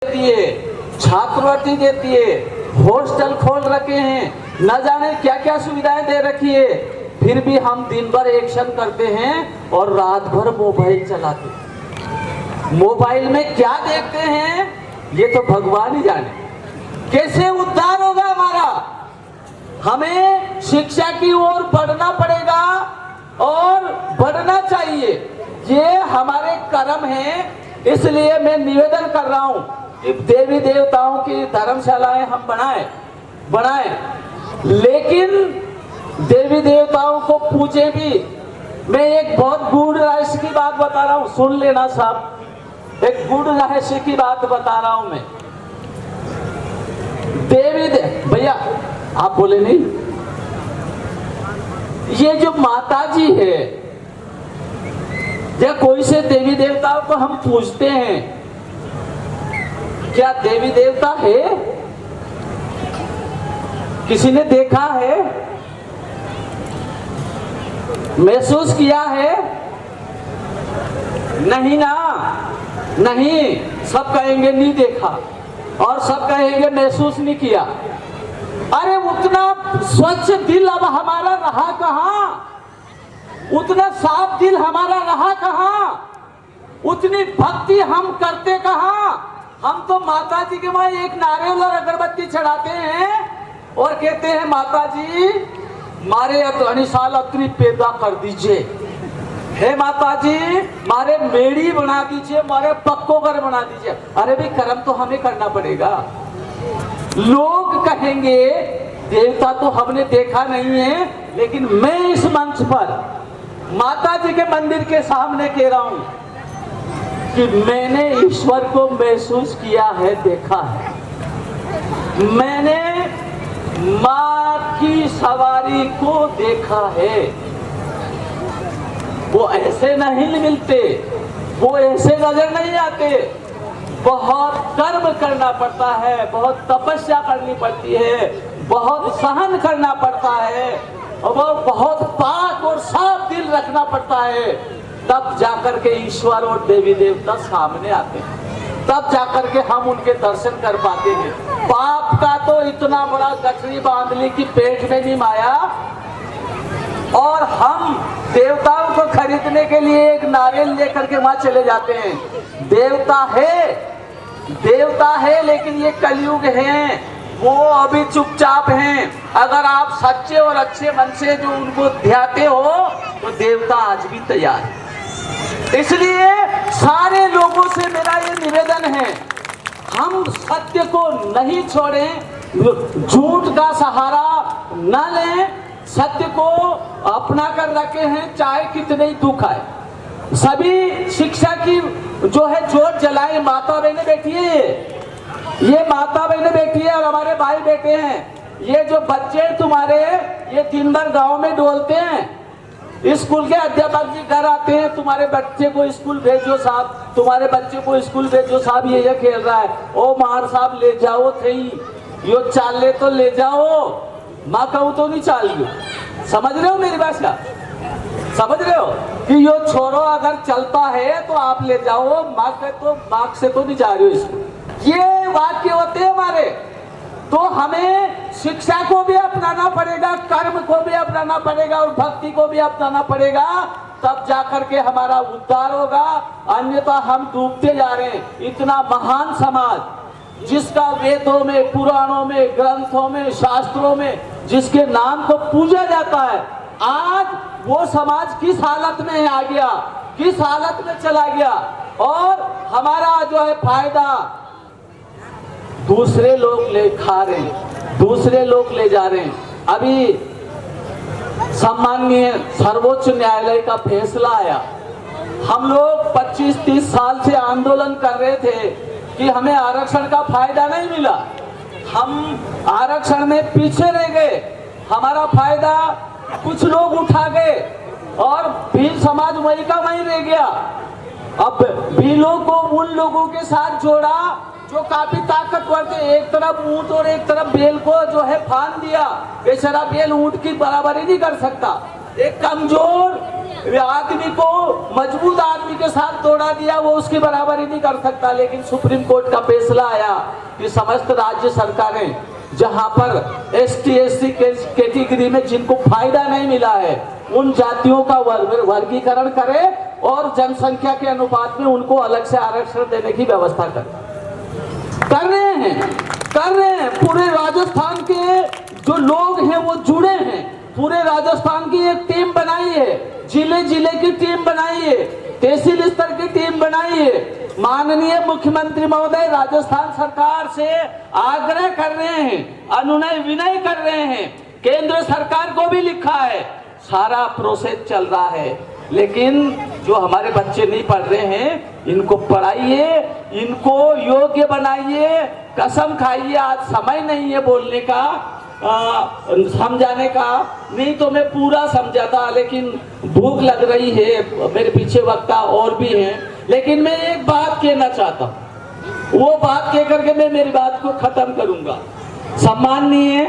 देती है, छात्रवृत्ति देती है, हॉस्टल खोल रखे हैं, न जाने क्या क्या सुविधाएं दे रखी है, फिर भी हम दिन भर एक्शन करते हैं और रात भर मोबाइल चलाते हैं। मोबाइल में क्या देखते हैं ये तो भगवान ही जाने। कैसे उद्धार होगा हमारा? हमें शिक्षा की ओर बढ़ना पड़ेगा और बढ़ना चाहिए। ये हमारे कर्म हैं। इसलिए मैं निवेदन कर रहा हूं कि देवी देवताओं की धर्मशालाएं हम बनाएं, लेकिन देवी देवताओं को पूजे भी। मैं एक बहुत गूढ़ रहस्य की बात बता रहा हूं, सुन लेना साहब। एक गूढ़ रहस्य की बात बता रहा हूं मैं। भैया आप बोले नहीं, ये जो माता जी है या कोई से देवी देवताओं को हम पूजते हैं, क्या देवी देवता है? किसी ने देखा है, महसूस किया है? नहीं ना, नहीं। सब कहेंगे नहीं देखा और सब कहेंगे महसूस नहीं किया। अरे उतना स्वच्छ दिल अब हमारा रहा कहां? उतना साफ दिल हमारा रहा कहां? उतनी भक्ति हम करते कहां? हम तो माता जी के वहां एक नारियल और अगरबत्ती चढ़ाते हैं और कहते हैं माता जी मारे अनिसाल अत्री पैदा कर दीजिए, हे माता जी मारे मेड़ी बना दीजिए, मारे पक्को घर बना दीजिए। अरे भाई कर्म तो हमें करना पड़ेगा। लोग कहेंगे देवता तो हमने देखा नहीं है, लेकिन मैं इस मंच पर माता जी के मंदिर के सामने कह रहा हूं कि मैंने ईश्वर को महसूस किया है, देखा है। मैंने मां की सवारी को देखा है। वो ऐसे नहीं मिलते, वो ऐसे नजर नहीं आते। बहुत कर्म करना पड़ता है, बहुत तपस्या करनी पड़ती है, बहुत सहन करना पड़ता है और वो बहुत पाक और साफ दिल रखना पड़ता है। तब जाकर के ईश्वर और देवी देवता सामने आते हैं, तब जाकर के हम उनके दर्शन कर पाते हैं। पाप का तो इतना बड़ा गठरी बांध ली कि पेट में नहीं माया, और हम देवताओं को खरीदने के लिए एक नारियल लेकर के वहां चले जाते हैं। देवता है लेकिन ये कलयुग है, वो अभी चुपचाप हैं। अगर आप सच्चे और अच्छे मन से जो उनको ध्याते हो तो देवता आज भी तैयार है। इसलिए सारे लोगों से मेरा ये निवेदन है, हम सत्य को नहीं छोड़ें, झूठ का सहारा न लें, सत्य को अपना कर रखे हैं चाहे कितने ही दुख आए। सभी शिक्षा की जो है जोत जलाए। माता बहने बैठी है, ये माता बहने बैठी है और हमारे भाई बैठे हैं। ये जो बच्चे तुम्हारे ये दिन भर गांव में डोलते हैं, स्कूल के अध्यापक जी घर आते हैं, तुम्हारे बच्चे को स्कूल भेजो साहब, तुम्हारे बच्चे को स्कूल भेजो साहब, ये खेल रहा है। ओ मार साहब ले जाओ थे, यो चाल ले तो ले जाओ, माँ कहूँ तो नहीं चाल लो। समझ रहे हो मेरी भाषा? समझ रहे हो कि यो छोरो अगर चलता है तो आप ले जाओ, मार्ग से तो नहीं जा रहे हो इसको। ये वाक्य होते हैं हमारे। तो हमें शिक्षा को भी अपनाना पड़ेगा, कर्म को भी अपनाना पड़ेगा और भक्ति को भी अपनाना पड़ेगा, तब जाकर के हमारा उद्धार होगा। अन्यथा हम डूबते जा रहे हैं। इतना महान समाज जिसका वेदों में, पुराणों में, ग्रंथों में, शास्त्रों में जिसके नाम को पूजा जाता है, आज वो समाज किस हालत में आ गया, किस हालत में चला गया। और हमारा जो है फायदा दूसरे लोग ले खा रहे हैं, दूसरे लोग ले जा रहे हैं। अभी सम्माननीय सर्वोच्च न्यायालय का फैसला आया। हम लोग 25-30 साल से आंदोलन कर रहे थे कि हमें आरक्षण का फायदा नहीं मिला, हम आरक्षण में पीछे रह गए, हमारा फायदा कुछ लोग उठा गए और भील समाज वही का वही रह गया। अब भीलों को उन लोगों के साथ जोड़ा जो काफी ताकतवर थे। एक तरफ ऊंट और एक तरफ बेल को जो है फान दिया। बेचारा बेल ऊंट की बराबरी नहीं कर सकता। एक कमजोर आदमी को मजबूत आदमी के साथ तोड़ा दिया, वो उसकी बराबरी नहीं कर सकता। लेकिन सुप्रीम कोर्ट का फैसला आया कि समस्त राज्य सरकारें जहां पर ST SC कैटेगरी में जिनको फायदा नहीं मिला है उन जातियों का वर्गीकरण करे और जनसंख्या के अनुपात में उनको अलग से आरक्षण देने की व्यवस्था करे। कर रहे हैं। पूरे राजस्थान के जो लोग हैं वो जुड़े हैं। पूरे राजस्थान की एक टीम बनाई है, जिले की टीम बनाई है, तहसील स्तर की टीम बनाई है। माननीय मुख्यमंत्री महोदय राजस्थान सरकार से आग्रह कर रहे हैं, अनुनय विनय कर रहे हैं, केंद्र सरकार को भी लिखा है, सारा प्रोसेस चल रहा है। लेकिन जो हमारे बच्चे नहीं पढ़ रहे हैं इनको पढ़ाइए, इनको योग्य बनाइए, कसम खाइए। आज समय नहीं है बोलने का, समझाने का, नहीं तो मैं पूरा समझाता, लेकिन भूख लग रही है, मेरे पीछे वक्ता और भी हैं। लेकिन मैं एक बात कहना चाहता हूँ, वो बात कह करके मैं मेरी बात को खत्म करूंगा। सम्माननीय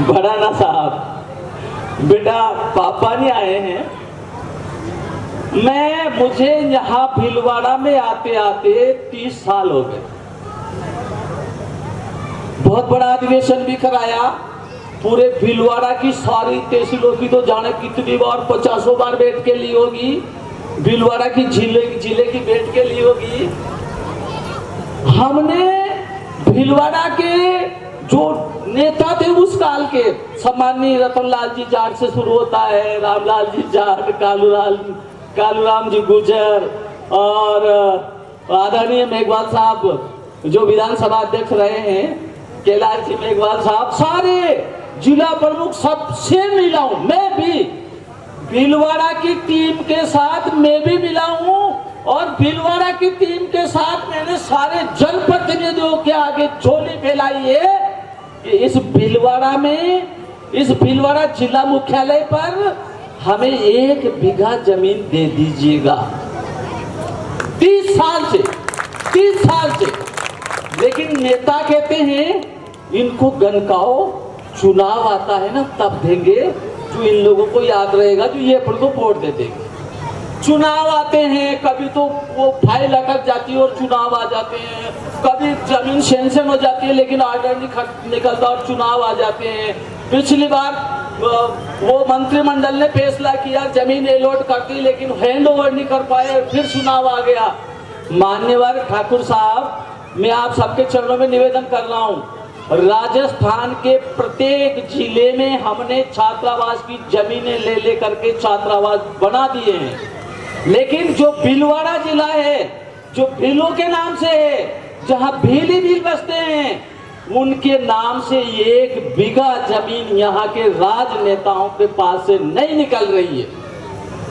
भड़ाना साहब, बेटा पापा नहीं आए हैं। मुझे यहाँ भीलवाड़ा में आते आते 30 साल हो गए। बहुत बड़ा अधिवेशन भी कराया, पूरे भीलवाड़ा की सारी तहसीलों की तो जाने कितनी बार 50 बार बैठ के ली होगी, भीलवाड़ा की जिले की बैठ के ली होगी। हमने भीलवाड़ा के जो नेता थे उस काल के, सम्माननीय रतनलाल जी जाट से शुरू होता है, रामलाल जी जाट, कालूराम जी गुजर और आदरणीय मेघवाल साहब जो विधानसभा अध्यक्ष रहे हैं, कैलाश जी मेघवाल साहब, सारे जिला प्रमुख सबसे मिला हूं। मैं भी भीलवाड़ा की टीम के साथ मैं भी मिला हूं और भीलवाड़ा की टीम के साथ मैंने सारे जनप्रतिनिधियों के आगे झोली फैलाई है कि इस भीलवाड़ा जिला मुख्यालय पर हमें 1 बीघा जमीन दे दीजिएगा। 30 साल से। लेकिन नेता कहते हैं इनको गनकाओ, चुनाव आता है ना तब देंगे, जो इन लोगों को याद रहेगा जो ये पर तो वोट दे देंगे। चुनाव आते हैं, कभी तो वो फाइल अटक जाती है और चुनाव आ जाते हैं, कभी जमीन सेंशन हो जाती है लेकिन ऑर्डर नहीं निकलता और चुनाव आ जाते हैं। पिछली बार वो मंत्रिमंडल ने फैसला किया जमीन अलॉट करती, लेकिन हैंड ओवर नहीं कर पाए, फिर चुनाव आ गया। मान्यवर ठाकुर साहब, मैं आप सबके चरणों में निवेदन कर रहा हूँ, राजस्थान के प्रत्येक जिले में हमने छात्रावास की जमीनें ले करके छात्रावास बना दिए हैं। लेकिन जो भीलवाड़ा जिला है, जो भीलों के नाम से है, जहां भील बसते हैं, उनके नाम से 1 बीघा जमीन यहाँ के राजनेताओं के पास से नहीं निकल रही है।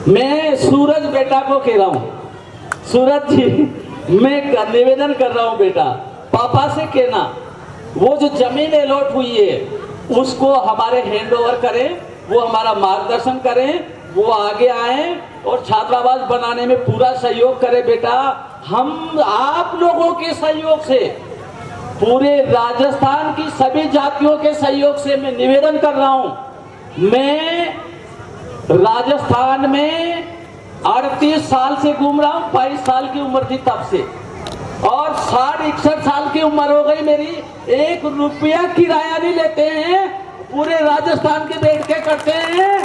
मैं सूरज बेटा को कह रहा हूँ, सूरज जी, मैं निवेदन कर रहा हूँ बेटा, पापा से कहना वो जो जमीन अलॉट हुई है उसको हमारे हैंड ओवर करें, वो हमारा मार्गदर्शन करें, वो आगे आए और छात्रावास बनाने में पूरा सहयोग करें बेटा। हम आप लोगों के सहयोग से, पूरे राजस्थान की सभी जातियों के सहयोग से मैं निवेदन कर रहा हूं, मैं राजस्थान में 38 साल से घूम रहा हूं, 22 साल की उम्र थी तब से, और 60-61 साल की उम्र हो गई मेरी। 1 रुपया किराया नहीं लेते हैं, पूरे राजस्थान के बैठ के करते हैं,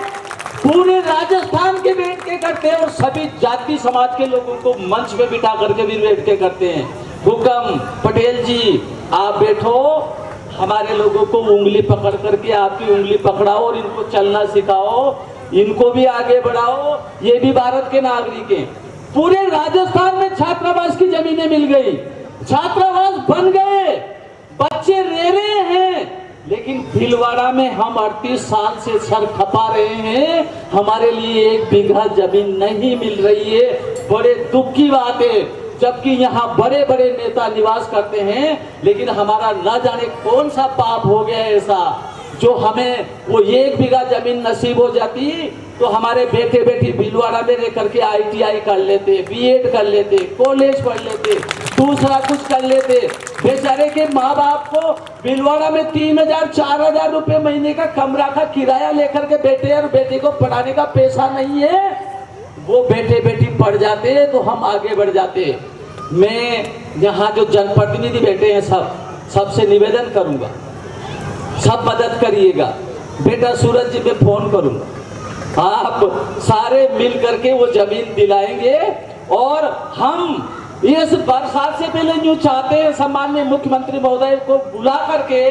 पूरे राजस्थान के बैठ के करते हैं और सभी जाति समाज के लोगों को मंच पे बिठा करके भी बैठ के करते हैं। हुकम पटेल जी, आप बैठो, हमारे लोगों को उंगली पकड़ करके आपकी उंगली पकड़ाओ और इनको चलना सिखाओ, इनको भी आगे बढ़ाओ, ये भी भारत के नागरिक हैं। पूरे राजस्थान में छात्रावास की जमीनें मिल गई, छात्रावास बन गए, बच्चे रह रहे हैं। लेकिन भीलवाड़ा में हम 38 साल से सर खपा रहे हैं, हमारे लिए 1 बीघा जमीन नहीं मिल रही है। बड़े दुख की बात है, जबकि यहाँ बड़े बड़े नेता निवास करते हैं, लेकिन हमारा न जाने कौन सा पाप हो गया ऐसा जो हमें वो 1 बीघा जमीन नसीब हो जाती तो हमारे बेटे बेटी भीलवाड़ा में रह करके ITI कर लेते, B.Ed कर लेते, कॉलेज पढ़ लेते, दूसरा कुछ कर लेते। बेचारे के माँ बाप को भीलवाड़ा में 3,000-4,000 रुपए महीने का कमरा का किराया लेकर के बेटे और बेटी को पढ़ाने का पैसा नहीं है, वो बेटे बेटी पढ़ जाते तो हम आगे बढ़ जाते। मैं यहाँ जो जनप्रतिनिधि बैठे हैं सबसे निवेदन करूंगा, सब मदद करिएगा। बेटा सूरज जी में फोन करूंगा, आप सारे मिल करके वो जमीन दिलाएंगे। और हम इस बरसात से पहले यूँ चाहते हैं सम्माननीय मुख्यमंत्री महोदय को बुला करके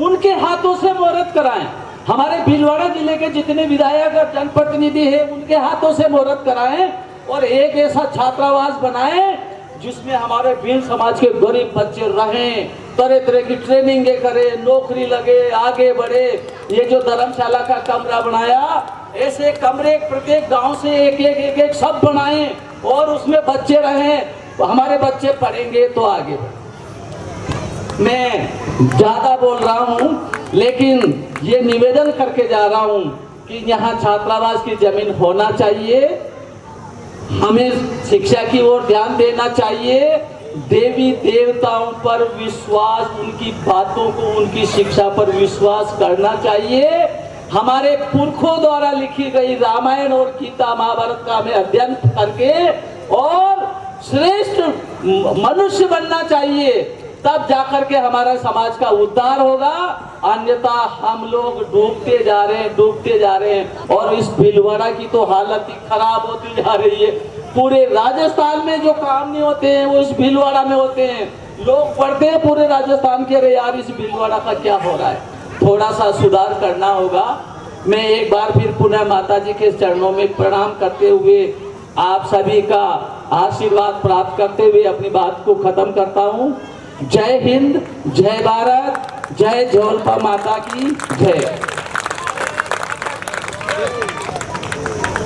उनके हाथों से मुहूर्त कराएं। हमारे भीलवाड़ा जिले के जितने विधायक और जनप्रतिनिधि हैं उनके हाथों से मुहूर्त कराएं और एक ऐसा छात्रावास बनाएं जिसमें हमारे भील समाज के गरीब बच्चे रहें, तरह तरह की ट्रेनिंगें करें, नौकरी लगे, आगे बढ़े। ये जो धर्मशाला का कमरा बनाया, ऐसे कमरे प्रत्येक गांव से एक सब बनाएं और उसमें बच्चे रहें, हमारे बच्चे पढ़ेंगे तो आगे बढ़ें। मैं ज्यादा बोल रहा हूं, लेकिन ये निवेदन करके जा रहा हूं कि यहाँ छात्रावास की जमीन होना चाहिए। हमें शिक्षा की ओर ध्यान देना चाहिए, देवी देवताओं पर विश्वास, उनकी बातों को, उनकी शिक्षा पर विश्वास करना चाहिए। हमारे पुरखों द्वारा लिखी गई रामायण और गीता महाभारत का हमें अध्ययन करके और श्रेष्ठ मनुष्य बनना चाहिए, तब जाकर के हमारा समाज का उद्धार होगा। अन्यथा हम लोग डूबते जा रहे हैं और इस भीलवाड़ा की तो हालत ही खराब होती जा रही है। पूरे राजस्थान में जो काम नहीं होते हैं वो इस भीलवाड़ा में होते हैं। लोग पढ़ते हैं पूरे राजस्थान के, अरे यार इस भीलवाड़ा का क्या हो रहा है, थोड़ा सा सुधार करना होगा। मैं एक बार फिर पुनः माता जी के चरणों में प्रणाम करते हुए आप सभी का आशीर्वाद प्राप्त करते हुए अपनी बात को खत्म करता हूँ। जय हिंद, जय भारत, जय झोलपा माता की जय।